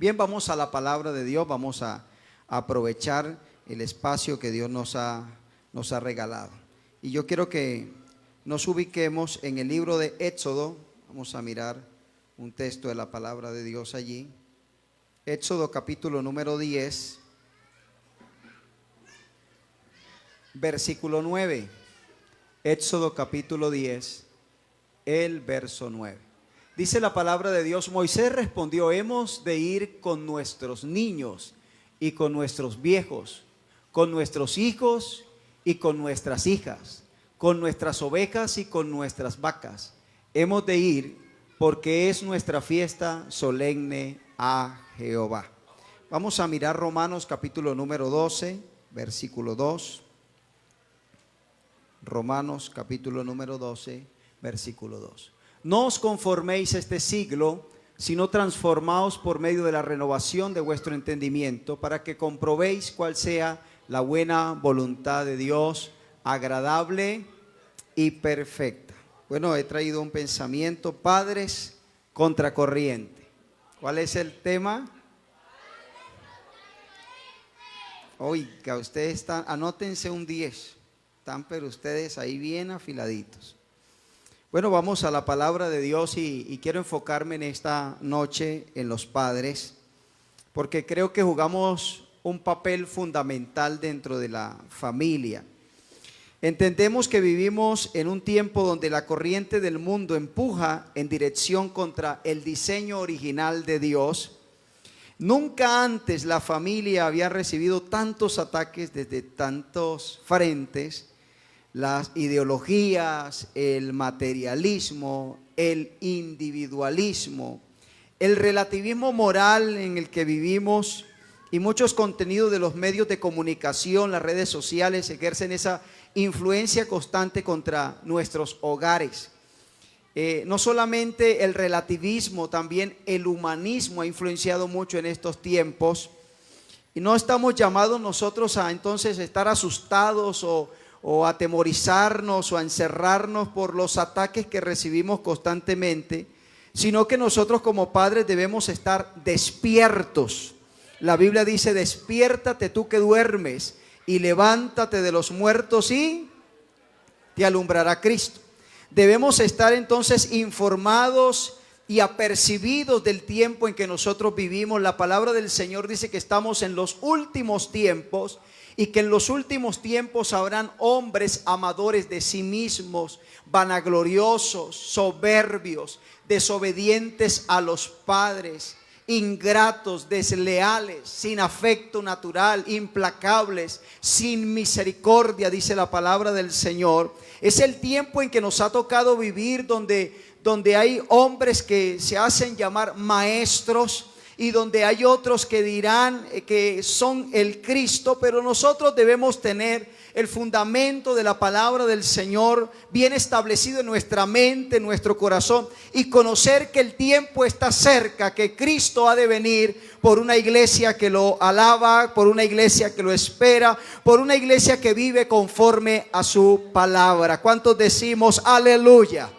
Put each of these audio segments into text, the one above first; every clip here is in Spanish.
Bien, vamos a la palabra de Dios, vamos a aprovechar el espacio que Dios nos ha regalado. Y yo quiero que nos ubiquemos en el libro de Éxodo. Vamos a mirar un texto de la palabra de Dios allí. Éxodo capítulo número 10, versículo 9. Éxodo capítulo 10, el verso 9. Dice la palabra de Dios: Moisés respondió: hemos de ir con nuestros niños y con nuestros viejos, con nuestros hijos y con nuestras hijas, con nuestras ovejas y con nuestras vacas. Hemos de ir porque es nuestra fiesta solemne a Jehová. Vamos a mirar Romanos capítulo número 12, versículo 2. Romanos capítulo número 12, versículo 2. No os conforméis a este siglo, sino transformaos por medio de la renovación de vuestro entendimiento, para que comprobéis cuál sea la buena voluntad de Dios, agradable y perfecta. Bueno, he traído un pensamiento: padres contracorriente. ¿Cuál es el tema? Oiga, ustedes están, anótense un 10. Están pero ustedes ahí bien afiladitos. Bueno, vamos a la palabra de Dios y quiero enfocarme en esta noche en los padres, porque creo que jugamos un papel fundamental dentro de la familia. Entendemos que vivimos en un tiempo donde la corriente del mundo empuja en dirección contra el diseño original de Dios. Nunca antes la familia había recibido tantos ataques desde tantos frentes: las ideologías, el materialismo, el individualismo, el relativismo moral en el que vivimos, y muchos contenidos de los medios de comunicación, las redes sociales, ejercen esa influencia constante contra nuestros hogares. No solamente el relativismo, también el humanismo ha influenciado mucho en estos tiempos, y no estamos llamados nosotros a entonces estar asustados o atemorizarnos o a encerrarnos por los ataques que recibimos constantemente, sino que nosotros como padres debemos estar despiertos. La Biblia dice: despiértate tú que duermes y levántate de los muertos y te alumbrará Cristo. Debemos estar entonces informados y apercibidos del tiempo en que nosotros vivimos. La palabra del Señor dice que estamos en los últimos tiempos, y que en los últimos tiempos habrán hombres amadores de sí mismos, vanagloriosos, soberbios, desobedientes a los padres, ingratos, desleales, sin afecto natural, implacables, sin misericordia, dice la palabra del Señor. Es el tiempo en que nos ha tocado vivir, donde hay hombres que se hacen llamar maestros, y donde hay otros que dirán que son el Cristo, pero nosotros debemos tener el fundamento de la palabra del Señor bien establecido en nuestra mente, en nuestro corazón, y conocer que el tiempo está cerca, que Cristo ha de venir por una iglesia que lo alaba, por una iglesia que lo espera, por una iglesia que vive conforme a su palabra. ¿Cuántos decimos aleluya?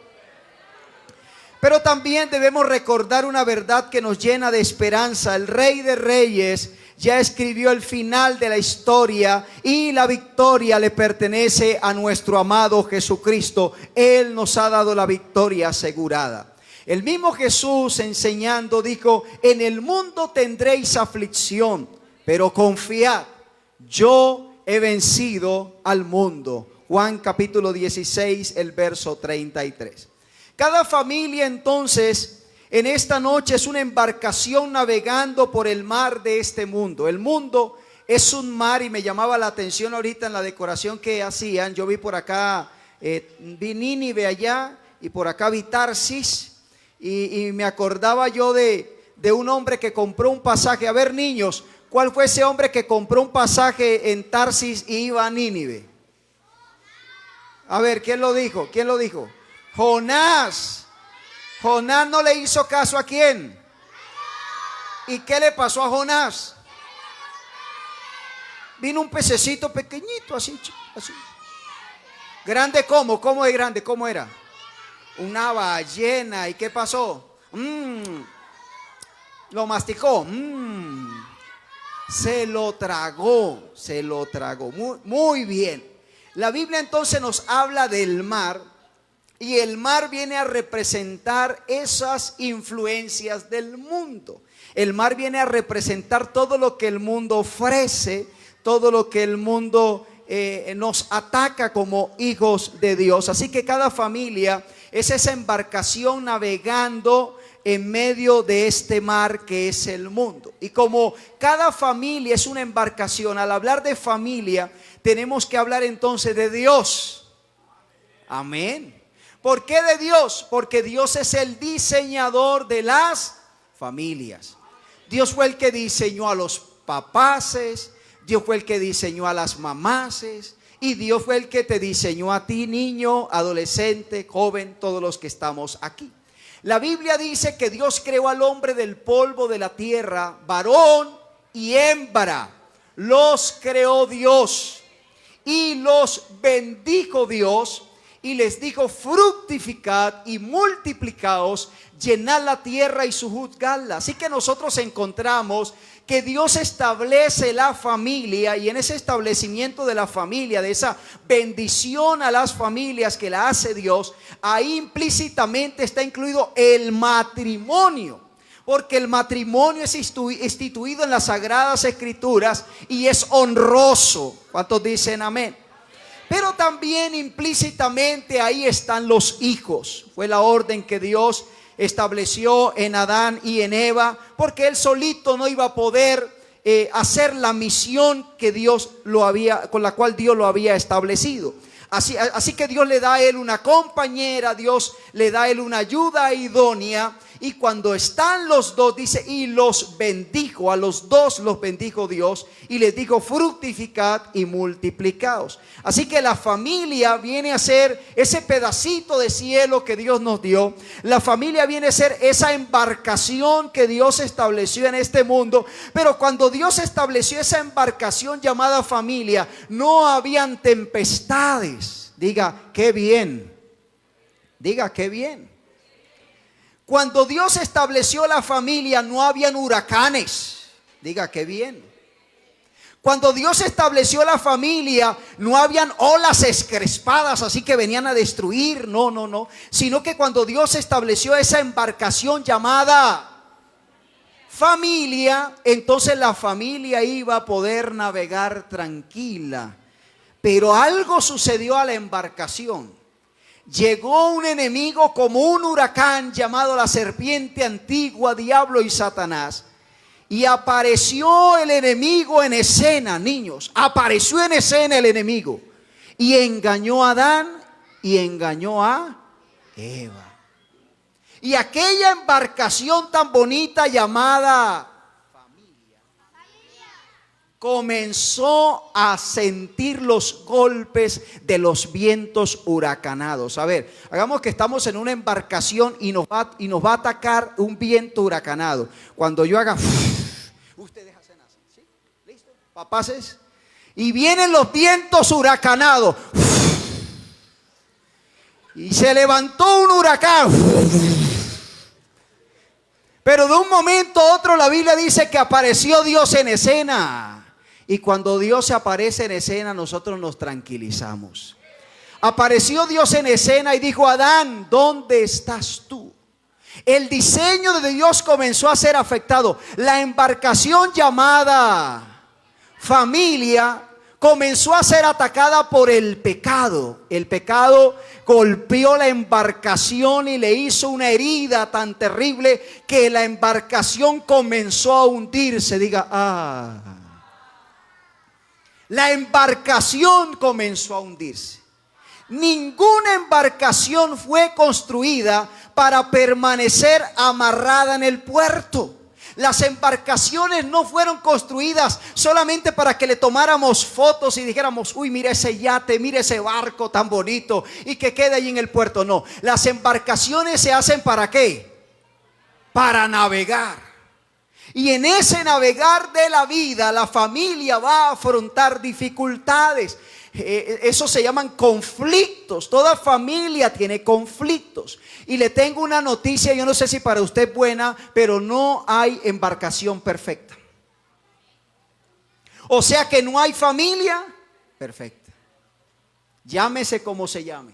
Pero también debemos recordar una verdad que nos llena de esperanza. El Rey de Reyes ya escribió el final de la historia, y la victoria le pertenece a nuestro amado Jesucristo. Él nos ha dado la victoria asegurada. El mismo Jesús, enseñando, dijo: en el mundo tendréis aflicción, pero confiad, yo he vencido al mundo. Juan capítulo 16, el verso 33. Cada familia entonces en esta noche es una embarcación navegando por el mar de este mundo. El mundo es un mar, y me llamaba la atención ahorita en la decoración que hacían. Yo vi por acá, vi Nínive allá, y por acá vi Tarsis, y me acordaba yo de un hombre que compró un pasaje. A ver, niños, ¿cuál fue ese hombre que compró un pasaje en Tarsis y iba a Nínive? A ver, ¿quién lo dijo? ¿Quién lo dijo? Jonás. Jonás no le hizo caso ¿a quién? ¿Y qué le pasó a Jonás? Vino un pececito pequeñito, así. ¿Grande cómo? ¿Cómo de grande? ¿Cómo era? Una ballena. ¿Y qué pasó? Lo masticó. Se lo tragó, Muy, muy bien. La Biblia entonces nos habla del mar, y el mar viene a representar esas influencias del mundo. El mar viene a representar todo lo que el mundo ofrece, todo lo que el mundo nos ataca como hijos de Dios. Así que cada familia es esa embarcación navegando en medio de este mar que es el mundo. Y como cada familia es una embarcación, al hablar de familia tenemos que hablar entonces de Dios. Amén. ¿Por qué de Dios? Porque Dios es el diseñador de las familias. Dios fue el que diseñó a los papaces, Dios fue el que diseñó a las mamases, y Dios fue el que te diseñó a ti, niño, adolescente, joven, todos los que estamos aquí. La Biblia dice que Dios creó al hombre del polvo de la tierra, varón y hembra. Los creó Dios y los bendijo Dios y les dijo: fructificad y multiplicaos, llenad la tierra y sojuzgadla. Así que nosotros encontramos que Dios establece la familia, y en ese establecimiento de la familia, de esa bendición a las familias que la hace Dios, ahí implícitamente está incluido el matrimonio, porque el matrimonio es instituido en las Sagradas Escrituras y es honroso. ¿Cuántos dicen amén? Pero también implícitamente ahí están los hijos. Fue la orden que Dios estableció en Adán y en Eva, porque él solito no iba a poder hacer la misión que Dios con la cual Dios lo había establecido. Así que Dios le da a él una compañera, Dios le da a él una ayuda idónea. Y cuando están los dos, dice, y los bendijo, a los dos los bendijo Dios, y les dijo: fructificad y multiplicaos. Así que la familia viene a ser ese pedacito de cielo que Dios nos dio. La familia viene a ser esa embarcación que Dios estableció en este mundo. Pero cuando Dios estableció esa embarcación llamada familia, no habían tempestades. Diga, qué bien. Diga, qué bien. Cuando Dios estableció la familia, no habían huracanes. Diga, qué bien. Cuando Dios estableció la familia, no habían olas escrespadas así que venían a destruir. No. Sino que cuando Dios estableció esa embarcación llamada familia, entonces la familia iba a poder navegar tranquila. Pero algo sucedió a la embarcación. Llegó un enemigo como un huracán llamado la serpiente antigua, diablo y Satanás. Y apareció el enemigo en escena, niños. Apareció en escena el enemigo. Y engañó a Adán y engañó a Eva. Y aquella embarcación tan bonita llamada comenzó a sentir los golpes de los vientos huracanados. A ver, hagamos que estamos en una embarcación y nos va a atacar un viento huracanado. Cuando yo haga, ustedes hacen así, ¿sí? ¿Listo? Papaces. Y vienen los vientos huracanados. Y se levantó un huracán. Pero de un momento a otro la Biblia dice que apareció Dios en escena. Y cuando Dios se aparece en escena, nosotros nos tranquilizamos. Apareció Dios en escena y dijo: Adán, ¿dónde estás tú? El diseño de Dios comenzó a ser afectado. La embarcación llamada familia comenzó a ser atacada por el pecado. El pecado golpeó la embarcación y le hizo una herida tan terrible que la embarcación comenzó a hundirse. Diga, la embarcación comenzó a hundirse. Ninguna embarcación fue construida para permanecer amarrada en el puerto. Las embarcaciones no fueron construidas solamente para que le tomáramos fotos y dijéramos: uy, mira ese yate, mira ese barco tan bonito, y que quede allí en el puerto. No, las embarcaciones se hacen ¿para qué? Para navegar. Y en ese navegar de la vida, la familia va a afrontar dificultades. Eso se llaman conflictos. Toda familia tiene conflictos. Y le tengo una noticia, yo no sé si para usted es buena, pero no hay embarcación perfecta. O sea que no hay familia perfecta. Llámese como se llame.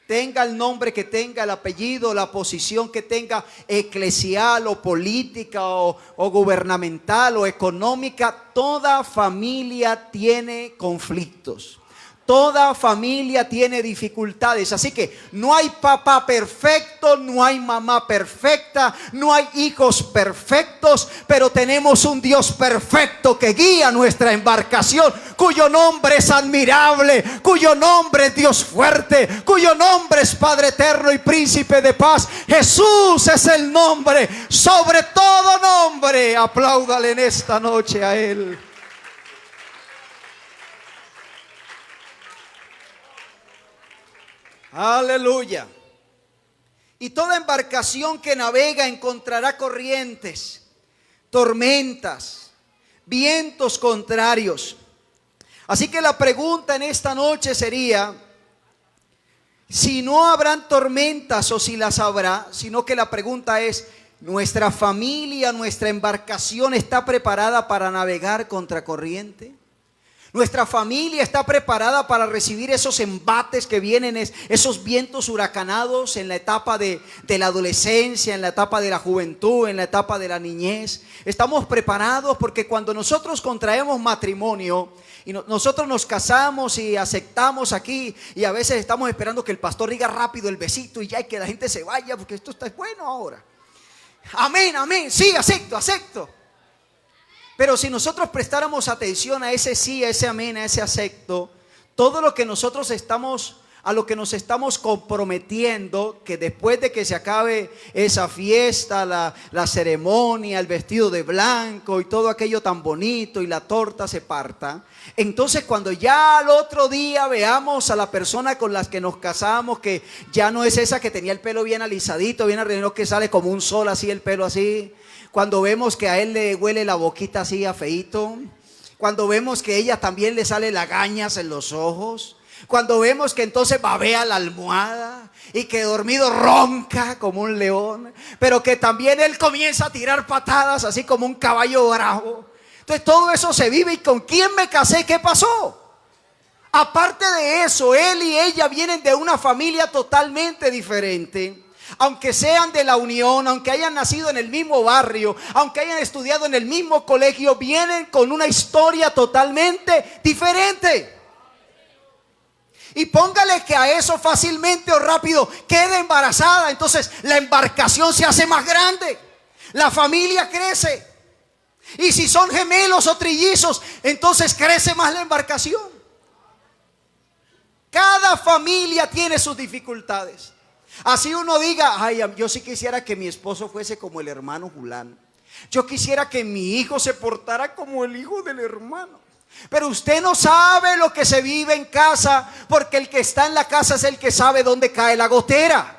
Tenga el nombre que tenga, el apellido, la posición que tenga, eclesial o política o gubernamental o económica. Toda familia tiene conflictos. Toda familia tiene dificultades. Así que no hay papá perfecto, no hay mamá perfecta, no hay hijos perfectos, pero tenemos un Dios perfecto que guía nuestra embarcación, cuyo nombre es admirable, cuyo nombre es Dios fuerte, cuyo nombre es Padre eterno y príncipe de paz. Jesús es el nombre sobre todo nombre. Apláudale en esta noche a Él. Aleluya. Y toda embarcación que navega encontrará corrientes, tormentas, vientos contrarios. Así que la pregunta en esta noche sería, si no habrán tormentas o si las habrá, sino que la pregunta es, ¿nuestra familia, nuestra embarcación está preparada para navegar contra corriente? Nuestra familia está preparada para recibir esos embates que vienen, esos vientos huracanados en la etapa de la adolescencia, en la etapa de la juventud, en la etapa de la niñez. Estamos preparados porque cuando nosotros contraemos matrimonio y nosotros nos casamos y aceptamos aquí, y a veces estamos esperando que el pastor diga rápido el besito y ya, y que la gente se vaya porque esto está bueno ahora. Amén, amén, sí, acepto. Pero si nosotros prestáramos atención a ese sí, a ese amén, a ese acepto, todo lo que nosotros estamos, a lo que nos estamos comprometiendo, que después de que se acabe esa fiesta, la ceremonia, el vestido de blanco y todo aquello tan bonito y la torta se parta, entonces cuando ya al otro día veamos a la persona con la que nos casamos, que ya no es esa que tenía el pelo bien alisadito, bien arreglado, que sale como un sol así, el pelo así. Cuando vemos que a él le huele la boquita así a feíto. Cuando vemos que a ella también le sale lagañas en los ojos. Cuando vemos que entonces babea la almohada y que dormido ronca como un león. Pero que también él comienza a tirar patadas así como un caballo bravo. Entonces todo eso se vive. ¿Y con quién me casé? ¿Qué pasó? Aparte de eso, él y ella vienen de una familia totalmente diferente. Aunque sean de la unión, aunque hayan nacido en el mismo barrio, aunque hayan estudiado en el mismo colegio, vienen con una historia totalmente diferente. Y póngale que a eso fácilmente o rápido quede embarazada, entonces la embarcación se hace más grande, la familia crece. Y si son gemelos o trillizos, entonces crece más la embarcación. Cada familia tiene sus dificultades. Así uno diga, ay, yo sí quisiera que mi esposo fuese como el hermano Julán. Yo quisiera que mi hijo se portara como el hijo del hermano. Pero usted no sabe lo que se vive en casa, porque el que está en la casa es el que sabe dónde cae la gotera.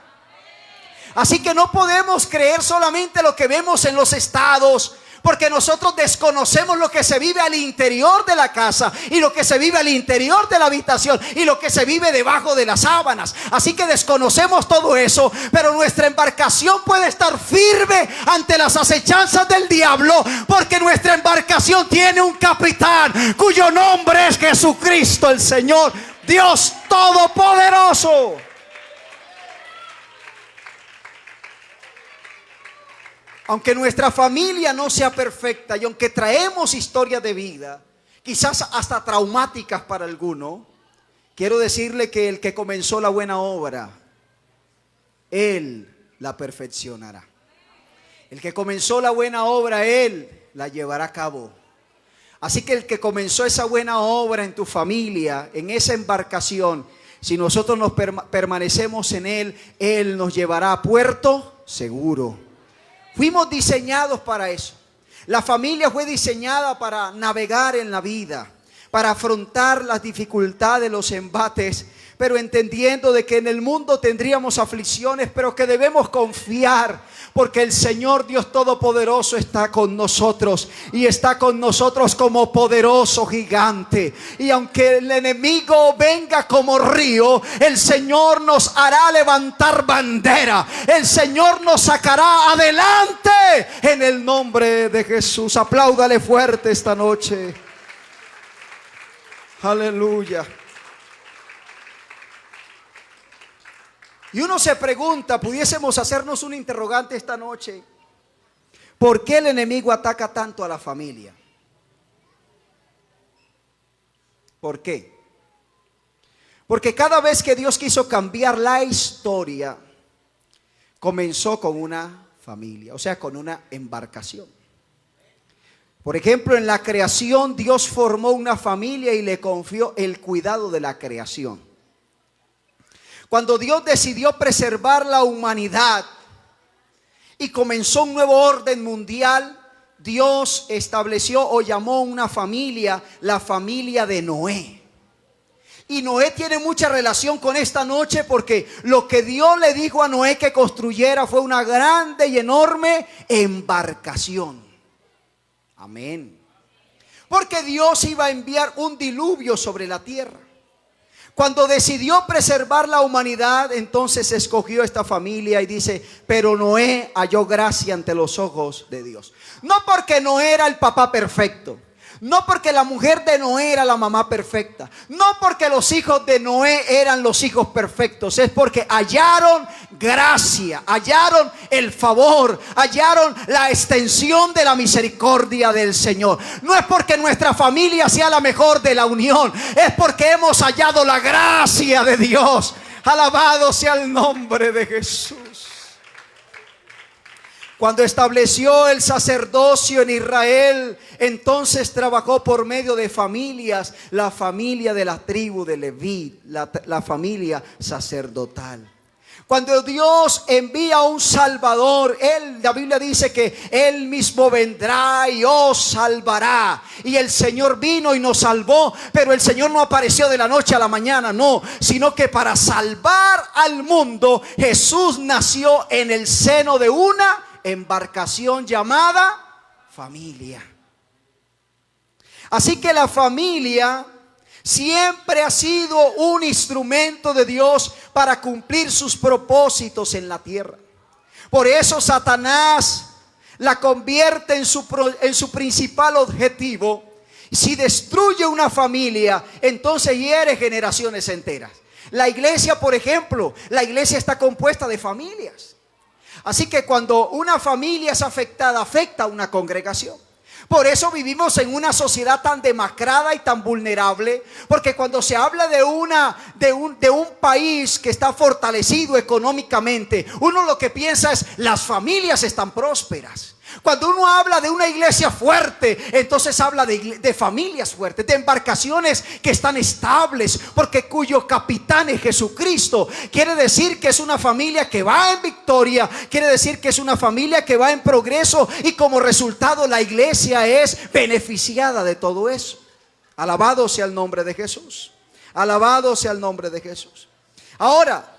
Así que no podemos creer solamente lo que vemos en los estados, porque nosotros desconocemos lo que se vive al interior de la casa y lo que se vive al interior de la habitación y lo que se vive debajo de las sábanas. Así que desconocemos todo eso, pero nuestra embarcación puede estar firme ante las acechanzas del diablo, porque nuestra embarcación tiene un capitán cuyo nombre es Jesucristo el Señor, Dios Todopoderoso. Aunque nuestra familia no sea perfecta y aunque traemos historias de vida, quizás hasta traumáticas para alguno, quiero decirle que el que comenzó la buena obra, Él la perfeccionará. El que comenzó la buena obra, Él la llevará a cabo. Así que el que comenzó esa buena obra en tu familia, en esa embarcación, si nosotros nos permanecemos en Él, Él nos llevará a puerto seguro. Fuimos diseñados para eso. La familia fue diseñada para navegar en la vida, para afrontar las dificultades, los embates. pero entendiendo de que en el mundo tendríamos aflicciones, pero que debemos confiar, porque el Señor Dios Todopoderoso está con nosotros y está con nosotros como poderoso gigante. Y aunque el enemigo venga como río, el Señor nos hará levantar bandera. El Señor nos sacará adelante en el nombre de Jesús. Apláudale fuerte esta noche. Aleluya. Y uno se pregunta, pudiésemos hacernos un interrogante esta noche: ¿por qué el enemigo ataca tanto a la familia? ¿Por qué? Porque cada vez que Dios quiso cambiar la historia, comenzó con una familia, o sea, con una embarcación. Por ejemplo, en la creación Dios formó una familia y le confió el cuidado de la creación. Cuando Dios decidió preservar la humanidad y comenzó un nuevo orden mundial, Dios estableció o llamó una familia, la familia de Noé. Y Noé tiene mucha relación con esta noche, porque lo que Dios le dijo a Noé que construyera fue una grande y enorme embarcación. Amén. Porque Dios iba a enviar un diluvio sobre la tierra. Cuando decidió preservar la humanidad, entonces escogió esta familia y dice: pero Noé halló gracia ante los ojos de Dios. No porque Noé era el papá perfecto, no porque la mujer de Noé era la mamá perfecta, no porque los hijos de Noé eran los hijos perfectos. Es porque hallaron gracia, hallaron el favor, hallaron la extensión de la misericordia del Señor. No es porque nuestra familia sea la mejor de la unión, es porque hemos hallado la gracia de Dios. Alabado sea el nombre de Jesús. Cuando estableció el sacerdocio en Israel, entonces trabajó por medio de familias, la familia de la tribu de Leví, la familia sacerdotal. Cuando Dios envía un Salvador, la Biblia dice que Él mismo vendrá y os salvará. Y el Señor vino y nos salvó, pero el Señor no apareció de la noche a la mañana, no, sino que para salvar al mundo, Jesús nació en el seno de una embarcación llamada familia. Así que la familia siempre ha sido un instrumento de Dios para cumplir sus propósitos en la tierra. Por eso Satanás la convierte en su principal objetivo. Si destruye una familia, entonces hiere generaciones enteras. La iglesia, por ejemplo, la iglesia está compuesta de familias. Así que cuando una familia es afectada, afecta a una congregación. Por eso vivimos en una sociedad tan demacrada y tan vulnerable, porque cuando se habla de un país que está fortalecido económicamente, uno lo que piensa es: las familias están prósperas. Cuando uno habla de una iglesia fuerte, entonces habla de familias fuertes, de embarcaciones que están estables, porque cuyo capitán es Jesucristo. Quiere decir que es una familia que va en victoria, quiere decir que es una familia que va en progreso, y como resultado la iglesia es beneficiada de todo eso. Alabado sea el nombre de Jesús. Alabado sea el nombre de Jesús. Ahora,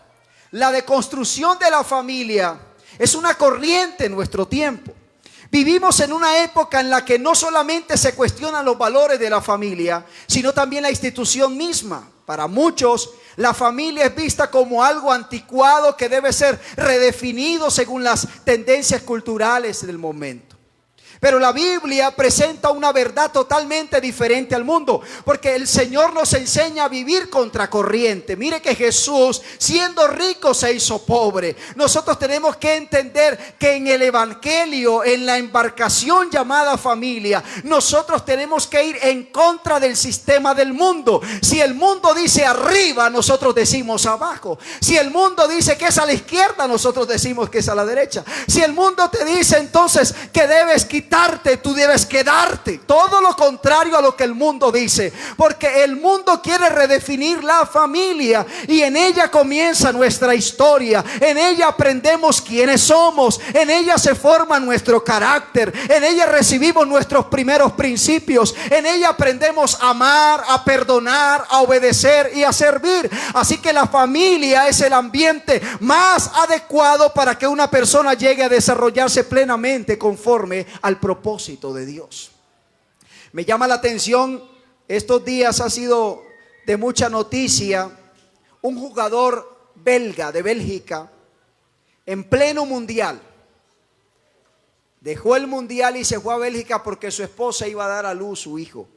la deconstrucción de la familia es una corriente en nuestro tiempo. Vivimos en una época en la que no solamente se cuestionan los valores de la familia, sino también la institución misma. Para muchos, la familia es vista como algo anticuado que debe ser redefinido según las tendencias culturales del momento. Pero la Biblia presenta una verdad totalmente diferente al mundo, porque el Señor nos enseña a vivir contracorriente. Mire que Jesús, siendo rico, se hizo pobre. Nosotros tenemos que entender que en el evangelio, en la embarcación llamada familia, nosotros tenemos que ir en contra del sistema del mundo. Si el mundo dice arriba, nosotros decimos abajo. Si el mundo dice que es a la izquierda, nosotros decimos que es a la derecha. Si el mundo te dice entonces que debes quitar quitarte, tú debes quedarte. Todo lo contrario a lo que el mundo dice, porque el mundo quiere redefinir la familia y en ella comienza nuestra historia. En ella aprendemos quiénes somos, en ella se forma nuestro carácter, en ella recibimos nuestros primeros principios, en ella aprendemos a amar, a perdonar, a obedecer y a servir. Así que la familia es el ambiente más adecuado para que una persona llegue a desarrollarse plenamente conforme al propósito de Dios. Me llama la atención, estos días ha sido de mucha noticia, un jugador belga de Bélgica en pleno mundial. Dejó el mundial y se fue a Bélgica porque su esposa iba a dar a luz su hijo.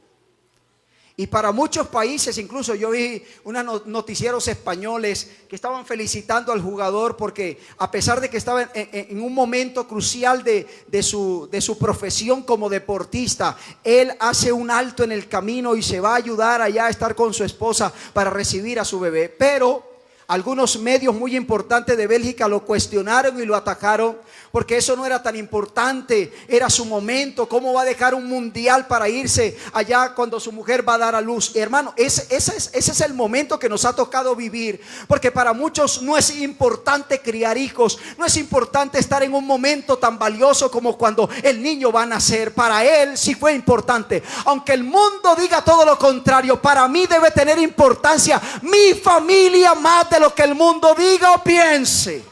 Y para muchos países, incluso yo vi unos noticieros españoles que estaban felicitando al jugador porque a pesar de que estaba en un momento crucial de su profesión como deportista, él hace un alto en el camino y se va a ayudar allá a estar con su esposa para recibir a su bebé. Pero algunos medios muy importantes de Bélgica lo cuestionaron y lo atacaron porque eso no era tan importante, era su momento. ¿Cómo va a dejar un mundial para irse allá cuando su mujer va a dar a luz? Y hermano, ese es el momento que nos ha tocado vivir, porque para muchos no es importante criar hijos, no es importante estar en un momento tan valioso como cuando el niño va a nacer. Para él sí fue importante, aunque el mundo diga todo lo contrario. Para mí debe tener importancia mi familia más de lo que el mundo diga o piense.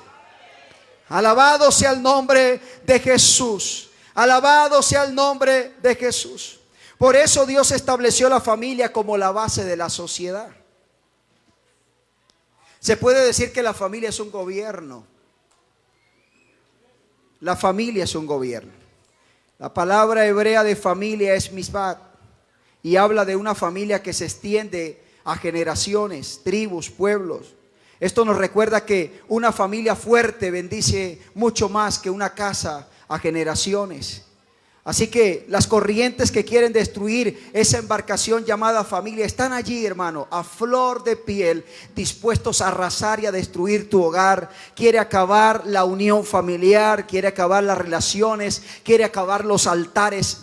Alabado sea el nombre de Jesús. Alabado sea el nombre de Jesús. Por eso Dios estableció la familia como la base de la sociedad. Se puede decir que la familia es un gobierno. La familia es un gobierno. La palabra hebrea de familia es mishpat y habla de una familia que se extiende a generaciones, tribus, pueblos. Esto nos recuerda que una familia fuerte bendice mucho más que una casa a generaciones. Así que las corrientes que quieren destruir esa embarcación llamada familia están allí, hermano, a flor de piel, dispuestos a arrasar y a destruir tu hogar. Quiere acabar la unión familiar, quiere acabar las relaciones, quiere acabar los altares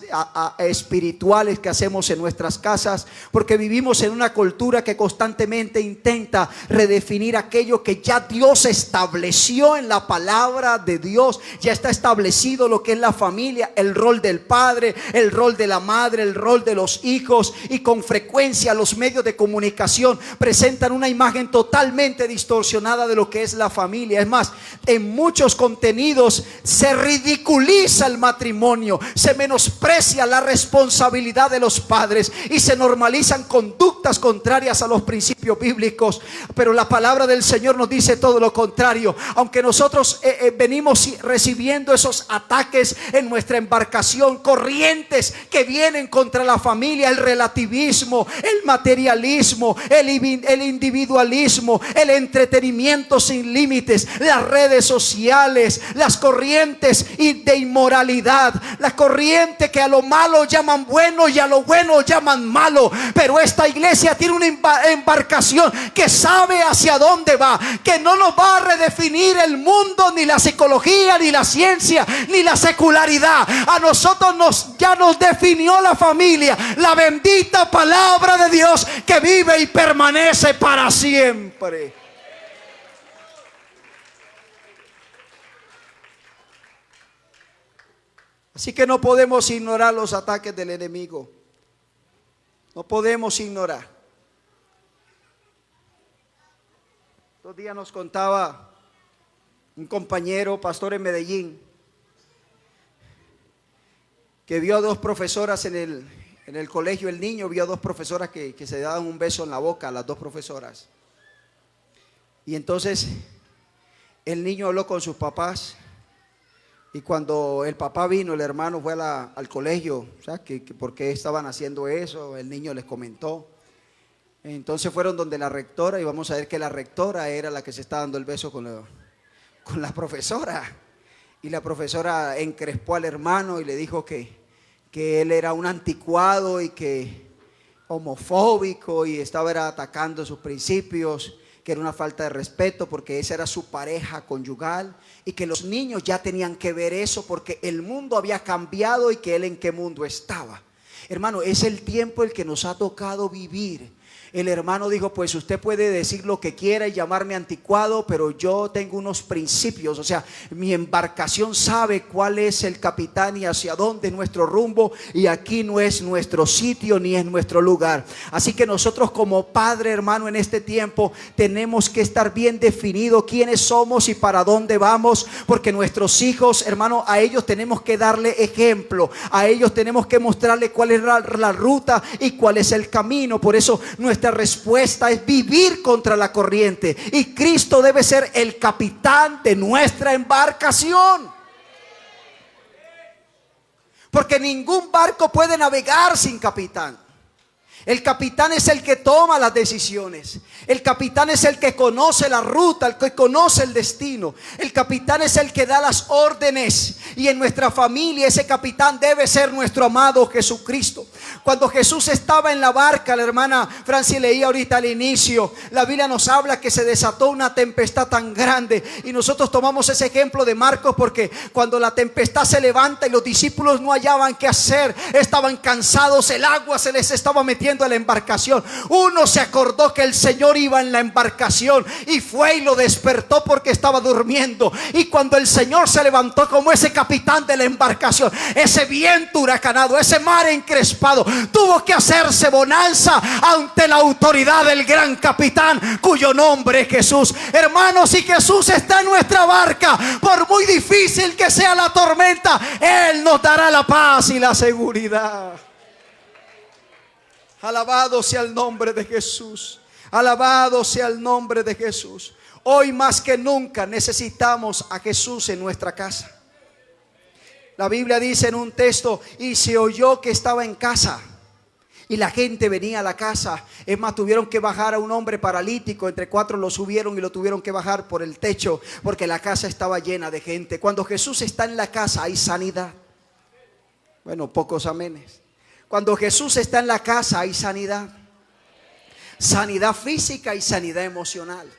espirituales que hacemos en nuestras casas, porque vivimos en una cultura que constantemente intenta redefinir aquello que ya Dios estableció en la palabra de Dios. Ya está establecido lo que es la familia, el rol del padre, el rol de la madre, el rol de los hijos, y con frecuencia los medios de comunicación presentan una imagen totalmente distorsionada de lo que es la familia. Es más, en muchos contenidos se ridiculiza el matrimonio, se menosprecia la responsabilidad de los padres y se normalizan conductas contrarias a los principios bíblicos. Pero la palabra del Señor nos dice todo lo contrario. Aunque nosotros venimos recibiendo esos ataques en nuestra embarcación, corrientes que vienen contra la familia, el relativismo, el materialismo, el individualismo, el entretenimiento sin límites, las redes sociales, las corrientes de inmoralidad, la corriente que a lo malo llaman bueno y a lo bueno llaman malo. Pero esta iglesia tiene una embarcación que sabe hacia dónde va, que no nos va a redefinir el mundo, ni la psicología, ni la ciencia, ni la secularidad. A nosotros ya nos definió la familia, la bendita palabra de Dios que vive y permanece para siempre. Así que no podemos ignorar los ataques del enemigo. No podemos ignorar. Estos días nos contaba un compañero, pastor en Medellín, que vio a dos profesoras en el colegio. El niño vio a dos profesoras que se daban un beso en la boca, a las dos profesoras. Y entonces el niño habló con sus papás, y cuando el papá vino, el hermano fue al colegio, o sea, que por qué estaban haciendo eso. El niño les comentó. Entonces fueron donde la rectora, y vamos a ver que la rectora era la que se está dando el beso con la profesora. Y la profesora encrespó al hermano y le dijo que él era un anticuado y que homofóbico, y estaba atacando sus principios. que era una falta de respeto porque esa era su pareja conyugal y que los niños ya tenían que ver eso porque el mundo había cambiado y que él en qué mundo estaba. Hermano, es el tiempo el que nos ha tocado vivir. El hermano dijo, pues usted puede decir lo que quiera y llamarme anticuado, pero yo tengo unos principios. O sea, mi embarcación sabe cuál es el capitán y hacia dónde es nuestro rumbo, y aquí no es nuestro sitio ni es nuestro lugar. Así que nosotros como padre, hermano, en este tiempo tenemos que estar bien definido quiénes somos y para dónde vamos, porque nuestros hijos, hermano, a ellos tenemos que darle ejemplo, a ellos tenemos que mostrarle cuál es la ruta y cuál es el camino. Por eso nuestra respuesta es vivir contra la corriente, y Cristo debe ser el capitán de nuestra embarcación, porque ningún barco puede navegar sin capitán. El capitán es el que toma las decisiones. El capitán es el que conoce la ruta, el que conoce el destino. El capitán es el que da las órdenes. Y en nuestra familia ese capitán debe ser nuestro amado Jesucristo. Cuando Jesús estaba en la barca, la hermana Francis leía ahorita al inicio, la Biblia nos habla que se desató una tempestad tan grande. Y nosotros tomamos ese ejemplo de Marcos porque cuando la tempestad se levanta y los discípulos no hallaban qué hacer, estaban cansados, el agua se les estaba metiendo a la embarcación, uno se acordó que el Señor iba en la embarcación y fue y lo despertó porque estaba durmiendo. Y cuando el Señor se levantó como ese capitán de la embarcación, ese viento huracanado, ese mar encrespado, tuvo que hacerse bonanza ante la autoridad del gran capitán cuyo nombre es Jesús. Hermanos, si Jesús está en nuestra barca, por muy difícil que sea la tormenta, Él nos dará la paz y la seguridad. Alabado sea el nombre de Jesús. Alabado sea el nombre de Jesús. Hoy más que nunca necesitamos a Jesús en nuestra casa. La Biblia dice en un texto, y se oyó que estaba en casa. Y la gente venía a la casa. Es más, tuvieron que bajar a un hombre paralítico. Entre 4 lo subieron y lo tuvieron que bajar por el techo, porque la casa estaba llena de gente. Cuando Jesús está en la casa hay sanidad. Bueno, pocos amenes. Cuando Jesús está en la casa hay sanidad. Sanidad física y sanidad emocional.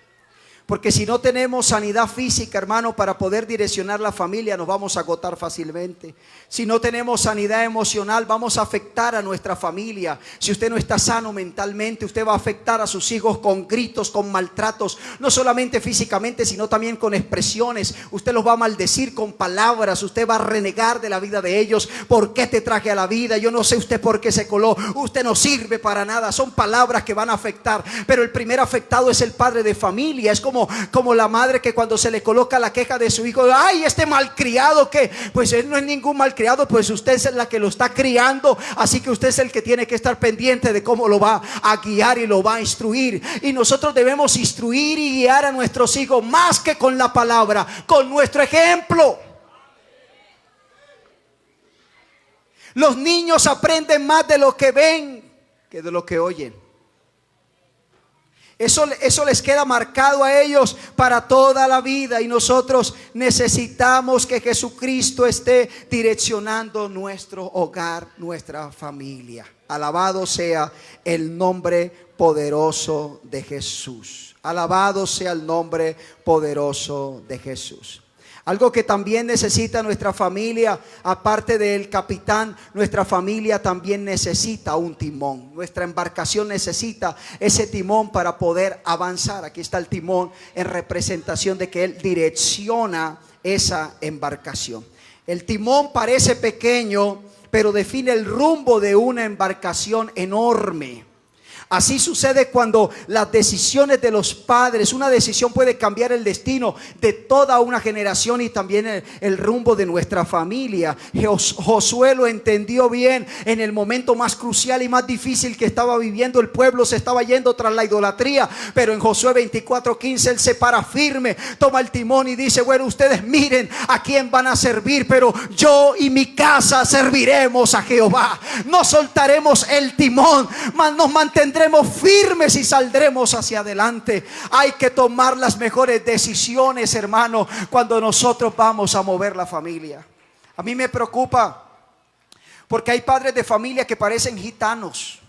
Porque si no tenemos sanidad física, hermano, para poder direccionar la familia, nos vamos a agotar fácilmente. Si no tenemos sanidad emocional, vamos a afectar a nuestra familia. Si usted no está sano mentalmente, usted va a afectar a sus hijos con gritos, con maltratos, no solamente físicamente, sino también con expresiones. Usted los va a maldecir con palabras, usted va a renegar de la vida de ellos. ¿Por qué te traje a la vida? Yo no sé usted por qué se coló. Usted no sirve para nada. Son palabras que van a afectar. Pero el primer afectado es el padre de familia. Es como la madre que cuando se le coloca la queja de su hijo, ay, este malcriado, que pues él no es ningún malcriado, pues usted es la que lo está criando, así que usted es el que tiene que estar pendiente de cómo lo va a guiar y lo va a instruir. Y nosotros debemos instruir y guiar a nuestros hijos más que con la palabra, con nuestro ejemplo. Los niños aprenden más de lo que ven que de lo que oyen. Eso les queda marcado a ellos para toda la vida. Y nosotros necesitamos que Jesucristo esté direccionando nuestro hogar, nuestra familia. Alabado sea el nombre poderoso de Jesús. Alabado sea el nombre poderoso de Jesús. Algo que también necesita nuestra familia, aparte del capitán, nuestra familia también necesita un timón. Nuestra embarcación necesita ese timón para poder avanzar. Aquí está el timón en representación de que Él direcciona esa embarcación. El timón parece pequeño, pero define el rumbo de una embarcación enorme. Así sucede cuando las decisiones de los padres, una decisión puede cambiar el destino de toda una generación y también el rumbo de nuestra familia. Josué lo entendió bien en el momento más crucial y más difícil que estaba viviendo el pueblo. Se estaba yendo tras la idolatría, pero en Josué 24:15 él se para firme, toma el timón y dice, bueno, ustedes miren a quién van a servir, pero yo y mi casa serviremos a Jehová. No soltaremos el timón, mas nos mantendremos firmes y saldremos hacia adelante. Hay que tomar las mejores decisiones, hermano, cuando nosotros vamos a mover la familia. A mí me preocupa porque hay padres de familia que parecen gitanos.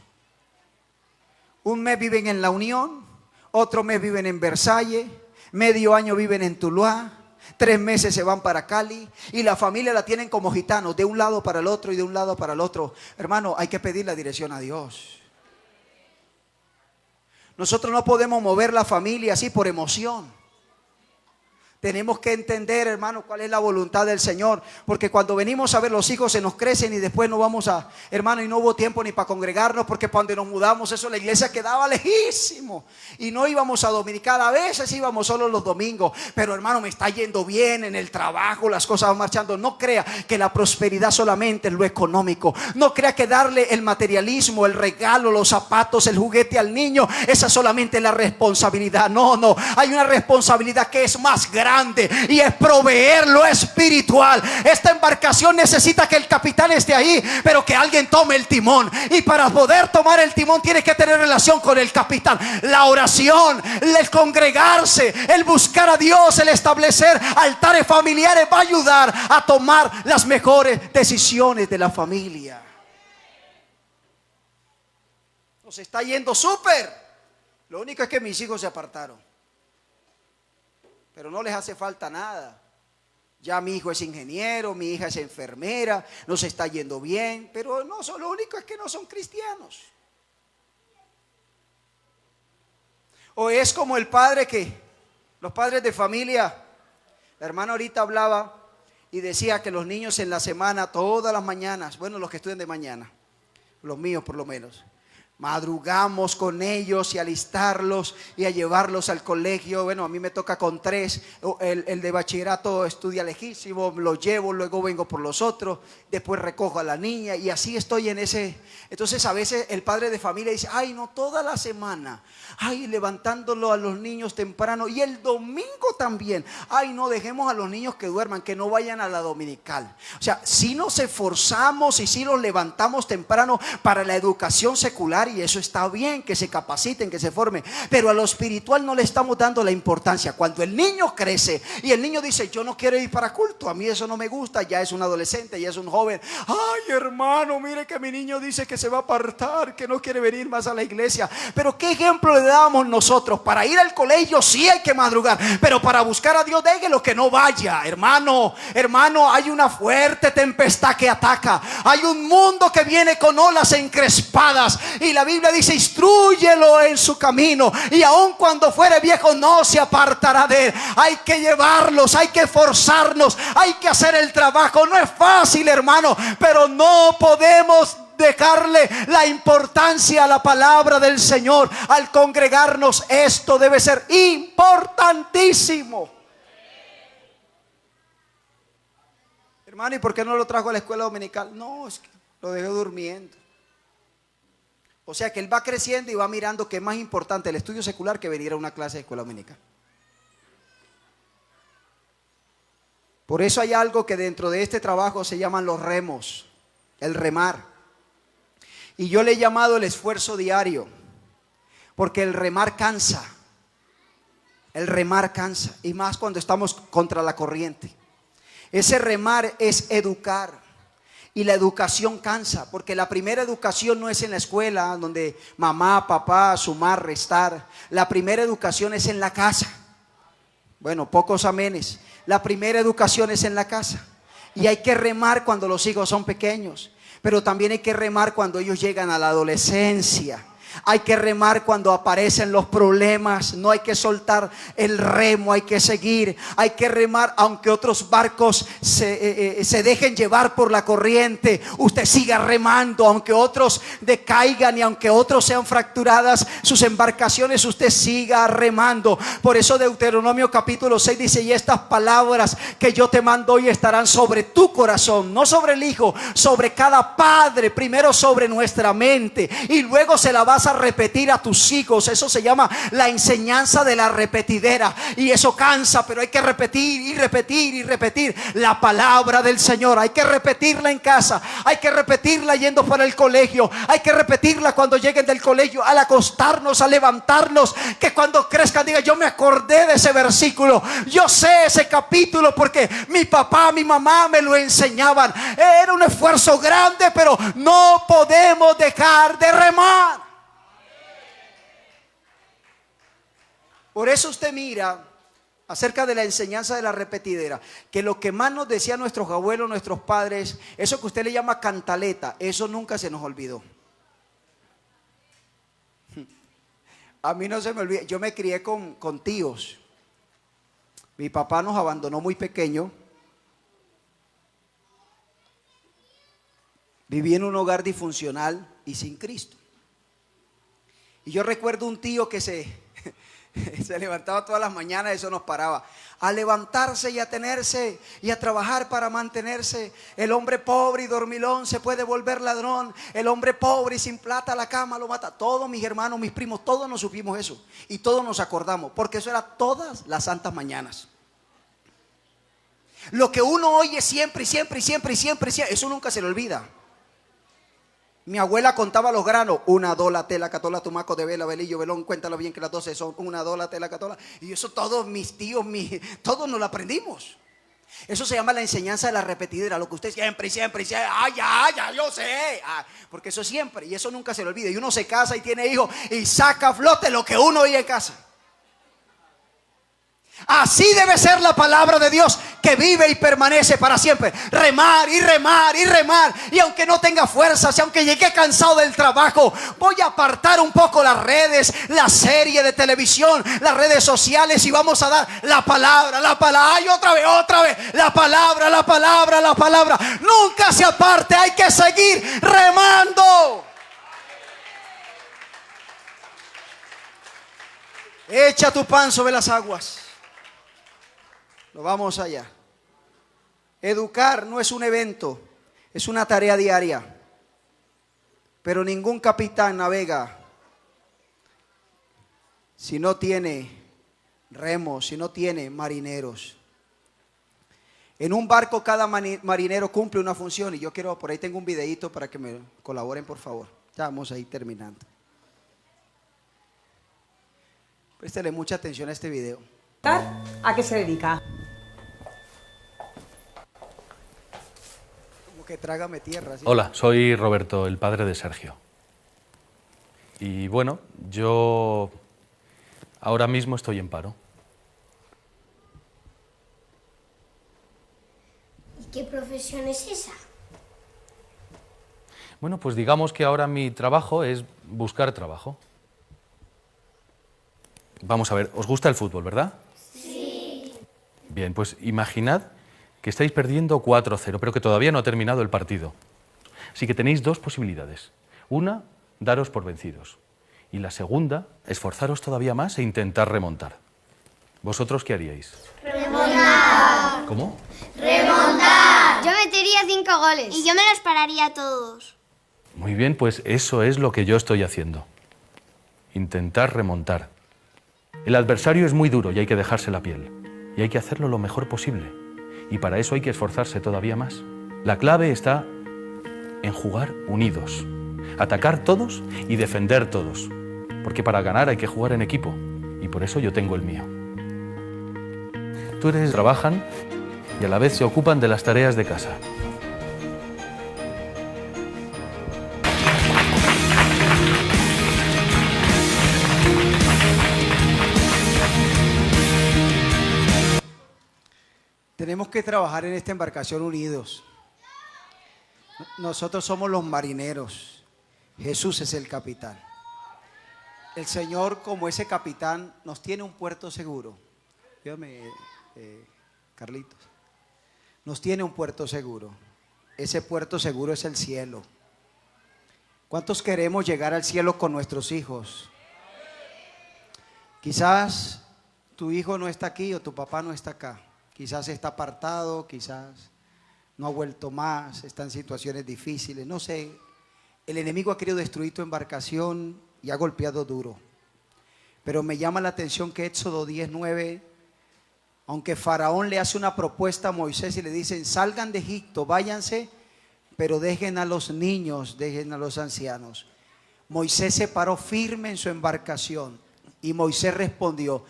Un mes viven en la unión, otro mes viven en Versalles, medio año viven en Tuluá, 3 meses se van para Cali y la familia la tienen como gitanos, de un lado para el otro y de un lado para el otro. Hermano, hay que pedir la dirección a Dios. Nosotros no podemos mover la familia así por emoción. Tenemos que entender, hermano, cuál es la voluntad del Señor. Porque cuando venimos a ver, los hijos se nos crecen y después no vamos a, hermano, y no hubo tiempo ni para congregarnos. Porque cuando nos mudamos, eso, la iglesia quedaba lejísimo. Y no íbamos a dominicar, a veces íbamos solo los domingos. Pero hermano, me está yendo bien en el trabajo, las cosas van marchando. No crea que la prosperidad solamente es lo económico. No crea que darle el materialismo, el regalo, los zapatos, el juguete al niño, esa solamente es la responsabilidad. No, no, hay una responsabilidad que es más grande. Y es proveer lo espiritual. Esta embarcación necesita que el capitán esté ahí, pero que alguien tome el timón. Y para poder tomar el timón tiene que tener relación con el capitán. La oración, el congregarse, el buscar a Dios, el establecer altares familiares va a ayudar a tomar las mejores decisiones de la familia. Nos está yendo súper. Lo único es que mis hijos se apartaron. Pero no les hace falta nada. Ya mi hijo es ingeniero, mi hija es enfermera, nos está yendo bien. Pero no, lo único es que no son cristianos. O es como el padre que, los padres de familia, la hermana ahorita hablaba y decía que los niños en la semana, todas las mañanas, bueno, los que estudian de mañana, los míos por lo menos, madrugamos con ellos y alistarlos y a llevarlos al colegio. Bueno, a mí me toca con 3. El de bachillerato estudia lejísimo, lo llevo, luego vengo por los otros, después recojo a la niña y así estoy en ese. Entonces a veces el padre de familia dice, ay no, toda la semana, ay levantándolo a los niños temprano y el domingo también, ay no, dejemos a los niños que duerman, que no vayan a la dominical. O sea, si nos esforzamos y si los levantamos temprano para la educación secular, y eso está bien, que se capaciten, que se formen, pero a lo espiritual no le estamos dando la importancia. Cuando el niño crece y el niño dice, yo no quiero ir para culto, a mí eso no me gusta, ya es un adolescente, ya es un joven, ay hermano, mire que mi niño dice que se va a apartar, que no quiere venir más a la iglesia. Pero ¿qué ejemplo le damos nosotros? Para ir al colegio sí hay que madrugar, pero para buscar a Dios déjelo que no vaya. Hermano, hay una fuerte tempestad que ataca, hay un mundo que viene con olas encrespadas y la Biblia dice, instrúyelo en su camino y aun cuando fuere viejo no se apartará de él. Hay que llevarlos, hay que forzarnos, hay que hacer el trabajo. No es fácil, hermano, pero no podemos dejarle la importancia a la palabra del Señor. Al congregarnos, esto debe ser importantísimo. Hermano, ¿y por qué no lo trajo a la escuela dominical? No, es que lo dejé durmiendo. O sea que él va creciendo y va mirando que es más importante el estudio secular que venir a una clase de escuela dominical. Por eso hay algo que dentro de este trabajo se llaman los remos, el remar. Y yo le he llamado el esfuerzo diario, porque el remar cansa. El remar cansa, y más cuando estamos contra la corriente. Ese remar es educar. Y la educación cansa, porque la primera educación no es en la escuela, donde mamá, papá, sumar, restar. La primera educación es en la casa. Bueno, pocos amenes. La primera educación es en la casa. Y hay que remar cuando los hijos son pequeños, pero también hay que remar cuando ellos llegan a la adolescencia. Hay que remar cuando aparecen los problemas. No hay que soltar el remo, hay que seguir. Hay que remar aunque otros barcos se dejen llevar por la corriente. Usted siga remando, aunque otros decaigan y aunque otros sean fracturadas sus embarcaciones, usted siga remando. Por eso Deuteronomio capítulo 6 dice, y estas palabras que yo te mando hoy estarán sobre tu corazón, no sobre el hijo, sobre cada padre, primero sobre nuestra mente y luego se la vas a repetir a tus hijos. Eso se llama la enseñanza de la repetidera, y eso cansa, pero hay que repetir y repetir y repetir la palabra del Señor. Hay que repetirla en casa, hay que repetirla yendo para el colegio, hay que repetirla cuando lleguen del colegio, al acostarnos, al levantarnos, que cuando crezcan diga, yo me acordé de ese versículo, yo sé ese capítulo porque mi papá, mi mamá me lo enseñaban. Era un esfuerzo grande, pero no podemos dejar de remar. Por eso usted mira acerca de la enseñanza de la repetidera, que lo que más nos decían nuestros abuelos, nuestros padres, eso que usted le llama cantaleta, eso nunca se nos olvidó. A mí no se me olvida, yo me crié con tíos. Mi papá nos abandonó muy pequeño. Viví en un hogar disfuncional y sin Cristo. Y yo recuerdo un tío que se levantaba todas las mañanas, eso nos paraba, a levantarse y a tenerse y a trabajar para mantenerse. El hombre pobre y dormilón se puede volver ladrón. El hombre pobre y sin plata la cama lo mata. Todos mis hermanos, mis primos, todos nos supimos eso. Y todos nos acordamos, porque eso era todas las santas mañanas. Lo que uno oye siempre, eso nunca se le olvida. Mi abuela contaba los granos: 1, 2, la tela, catola, tumaco, de vela, velillo, velón, cuéntalo bien que las 12 son 1, 2, la tela, catola. Y eso todos mis tíos, todos nos lo aprendimos. Eso se llama la enseñanza de la repetidera, lo que usted siempre, ya, yo sé. Porque eso siempre, y eso nunca se le olvida. Y uno se casa y tiene hijos y saca a flote lo que uno oye en casa. Así debe ser la palabra de Dios, que vive y permanece para siempre. Remar y remar y remar. Y aunque no tenga fuerzas, y aunque llegue cansado del trabajo, voy a apartar un poco las redes, la serie de televisión, las redes sociales, y vamos a dar la palabra. Ay, otra vez, la palabra. Nunca se aparte, hay que seguir remando. Echa tu pan sobre las aguas. Lo vamos allá. Educar no es un evento, es una tarea diaria. Pero ningún capitán navega si no tiene remos, si no tiene marineros. En un barco cada marinero cumple una función. Y yo quiero, por ahí tengo un videíto para que me colaboren, por favor. Ya vamos ahí terminando. Préstele mucha atención a este video. ¿A qué se dedica? Como que trágame tierra, ¿sí? Hola, soy Roberto, el padre de Sergio. Y bueno, yo ahora mismo estoy en paro. ¿Y qué profesión es esa? Bueno, pues digamos que ahora mi trabajo es buscar trabajo. Vamos a ver, ¿os gusta el fútbol, verdad? Sí. Bien, pues imaginad que estáis perdiendo 4-0, pero que todavía no ha terminado el partido. Así que tenéis dos posibilidades. Una, daros por vencidos. Y la segunda, esforzaros todavía más e intentar remontar. ¿Vosotros qué haríais? Remontar. ¿Cómo? Remontar. Yo metería 5 goles. Y yo me los pararía a todos. Muy bien, pues eso es lo que yo estoy haciendo. Intentar remontar. El adversario es muy duro y hay que dejarse la piel. Y hay que hacerlo lo mejor posible. Y para eso hay que esforzarse todavía más. La clave está en jugar unidos. Atacar todos y defender todos. Porque para ganar hay que jugar en equipo. Y por eso yo tengo el mío. Trabajan y a la vez se ocupan de las tareas de casa. Tenemos que trabajar en esta embarcación unidos. Nosotros somos los marineros. Jesús es el capitán. El Señor, como ese capitán, nos tiene un puerto seguro. Dígame, Carlitos. Nos tiene un puerto seguro. Ese puerto seguro es el cielo. ¿Cuántos queremos llegar al cielo con nuestros hijos? Quizás tu hijo no está aquí o tu papá no está acá. Quizás está apartado, quizás no ha vuelto más, está en situaciones difíciles, no sé. El enemigo ha querido destruir tu embarcación y ha golpeado duro. Pero me llama la atención que Éxodo 10:9, aunque Faraón le hace una propuesta a Moisés y le dicen: salgan de Egipto, váyanse, pero dejen a los niños, dejen a los ancianos. Moisés se paró firme en su embarcación y Moisés respondió: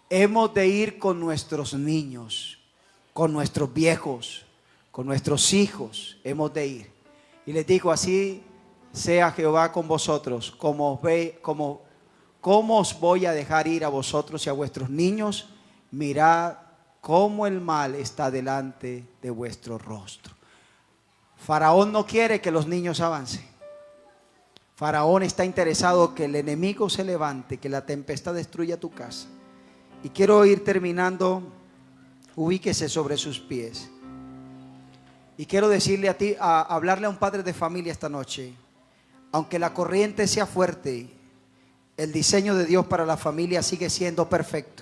hemos de ir con nuestros niños, con nuestros viejos, con nuestros hijos, hemos de ir. Y les digo: así sea Jehová con vosotros, como ¿cómo os voy a dejar ir a vosotros y a vuestros niños? Mirad cómo el mal está delante de vuestro rostro. Faraón no quiere que los niños avancen. Faraón está interesado que el enemigo se levante, que la tempestad destruya tu casa. Y quiero ir terminando. Ubíquese sobre sus pies. Y quiero decirle a ti, hablarle a un padre de familia esta noche. Aunque la corriente sea fuerte, el diseño de Dios para la familia sigue siendo perfecto.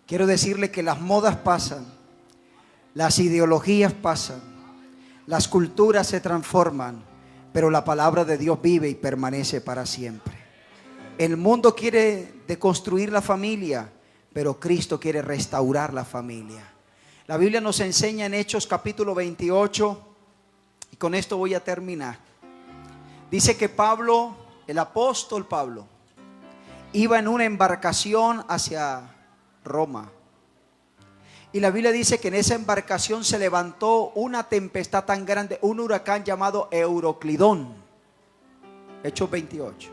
Quiero decirle que las modas pasan, las ideologías pasan, las culturas se transforman, pero la palabra de Dios vive y permanece para siempre. El mundo quiere deconstruir la familia, pero Cristo quiere restaurar la familia. La Biblia nos enseña en Hechos capítulo 28, y con esto voy a terminar. Dice que Pablo, el apóstol Pablo, iba en una embarcación hacia Roma. Y la Biblia dice que en esa embarcación se levantó una tempestad tan grande, un huracán llamado Euroclidón. Hechos 28.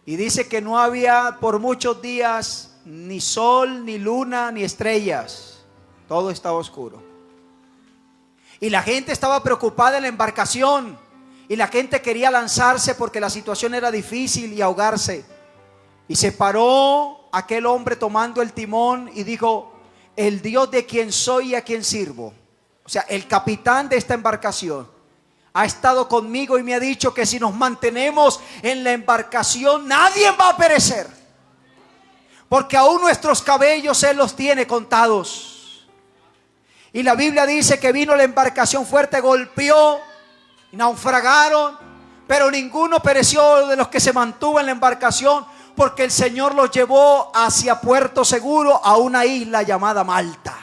Y dice que no había por muchos días ni sol, ni luna, ni estrellas. Todo estaba oscuro. Y la gente estaba preocupada en la embarcación. Y la gente quería lanzarse porque la situación era difícil y ahogarse. Y se paró aquel hombre tomando el timón y dijo: el Dios de quien soy y a quien sirvo. O sea, el capitán de esta embarcación ha estado conmigo y me ha dicho que si nos mantenemos en la embarcación, nadie va a perecer. Porque aún nuestros cabellos Él los tiene contados. Y la Biblia dice que vino la embarcación fuerte, golpeó, y naufragaron, pero ninguno pereció de los que se mantuvo en la embarcación, porque el Señor los llevó hacia puerto seguro, a una isla llamada Malta.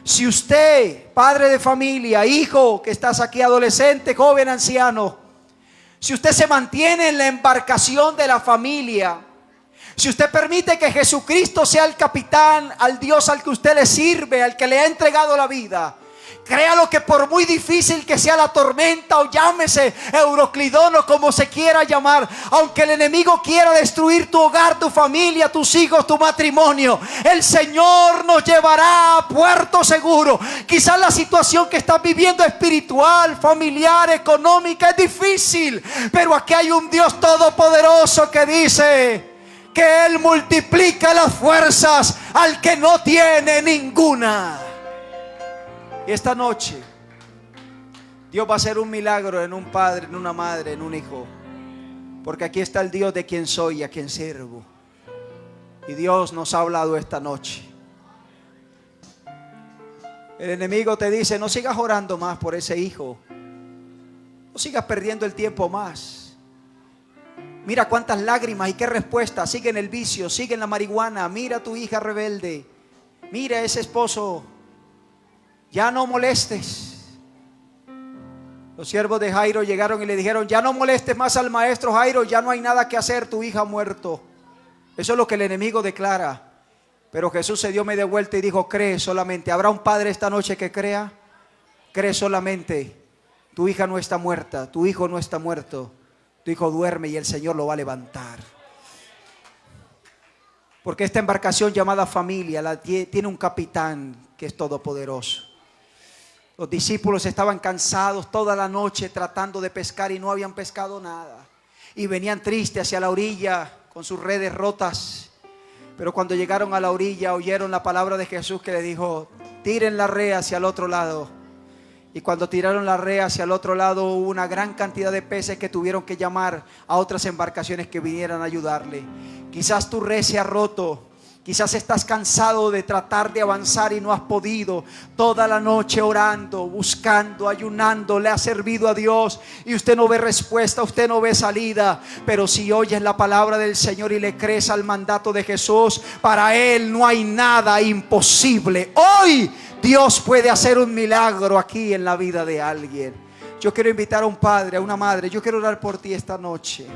Si usted, padre de familia, hijo que estás aquí, adolescente, joven, anciano, si usted se mantiene en la embarcación de la familia, si usted permite que Jesucristo sea el capitán, al Dios al que usted le sirve, al que le ha entregado la vida, créalo que por muy difícil que sea la tormenta, o llámese Euroclidón o como se quiera llamar, aunque el enemigo quiera destruir tu hogar, tu familia, tus hijos, tu matrimonio, el Señor nos llevará a puerto seguro. Quizás la situación que estás viviendo espiritual, familiar, económica es difícil, pero aquí hay un Dios todopoderoso que dice que Él multiplica las fuerzas al que no tiene ninguna. Y esta noche Dios va a hacer un milagro en un padre, en una madre, en un hijo. Porque aquí está el Dios de quien soy y a quien sirvo. Y Dios nos ha hablado esta noche. El enemigo te dice: no sigas orando más por ese hijo. No sigas perdiendo el tiempo más. Mira cuántas lágrimas y qué respuesta. Sigue en el vicio, sigue en la marihuana. Mira a tu hija rebelde. Mira a ese esposo. Ya no molestes. Los siervos de Jairo llegaron y le dijeron: ya no molestes más al maestro Jairo, ya no hay nada que hacer, tu hija ha muerto. Eso es lo que el enemigo declara. Pero Jesús se dio media vuelta y dijo: cree solamente. ¿Habrá un padre esta noche que crea? Cree solamente. Tu hija no está muerta, tu hijo no está muerto. Tu hijo duerme y el Señor lo va a levantar. Porque esta embarcación llamada familia tiene un capitán que es todopoderoso. Los discípulos estaban cansados toda la noche tratando de pescar y no habían pescado nada. Y venían tristes hacia la orilla con sus redes rotas. Pero cuando llegaron a la orilla oyeron la palabra de Jesús que le dijo: tiren la red hacia el otro lado. Y cuando tiraron la red hacia el otro lado, hubo una gran cantidad de peces que tuvieron que llamar a otras embarcaciones que vinieran a ayudarle. Quizás tu red se ha roto. Quizás estás cansado de tratar de avanzar y no has podido. Toda la noche orando, buscando, ayunando, le ha servido a Dios y usted no ve respuesta, usted no ve salida. Pero si oyes la palabra del Señor y le crees al mandato de Jesús, para Él no hay nada imposible. Hoy Dios puede hacer un milagro aquí en la vida de alguien. Yo quiero invitar a un padre, a una madre. Yo quiero orar por ti esta noche.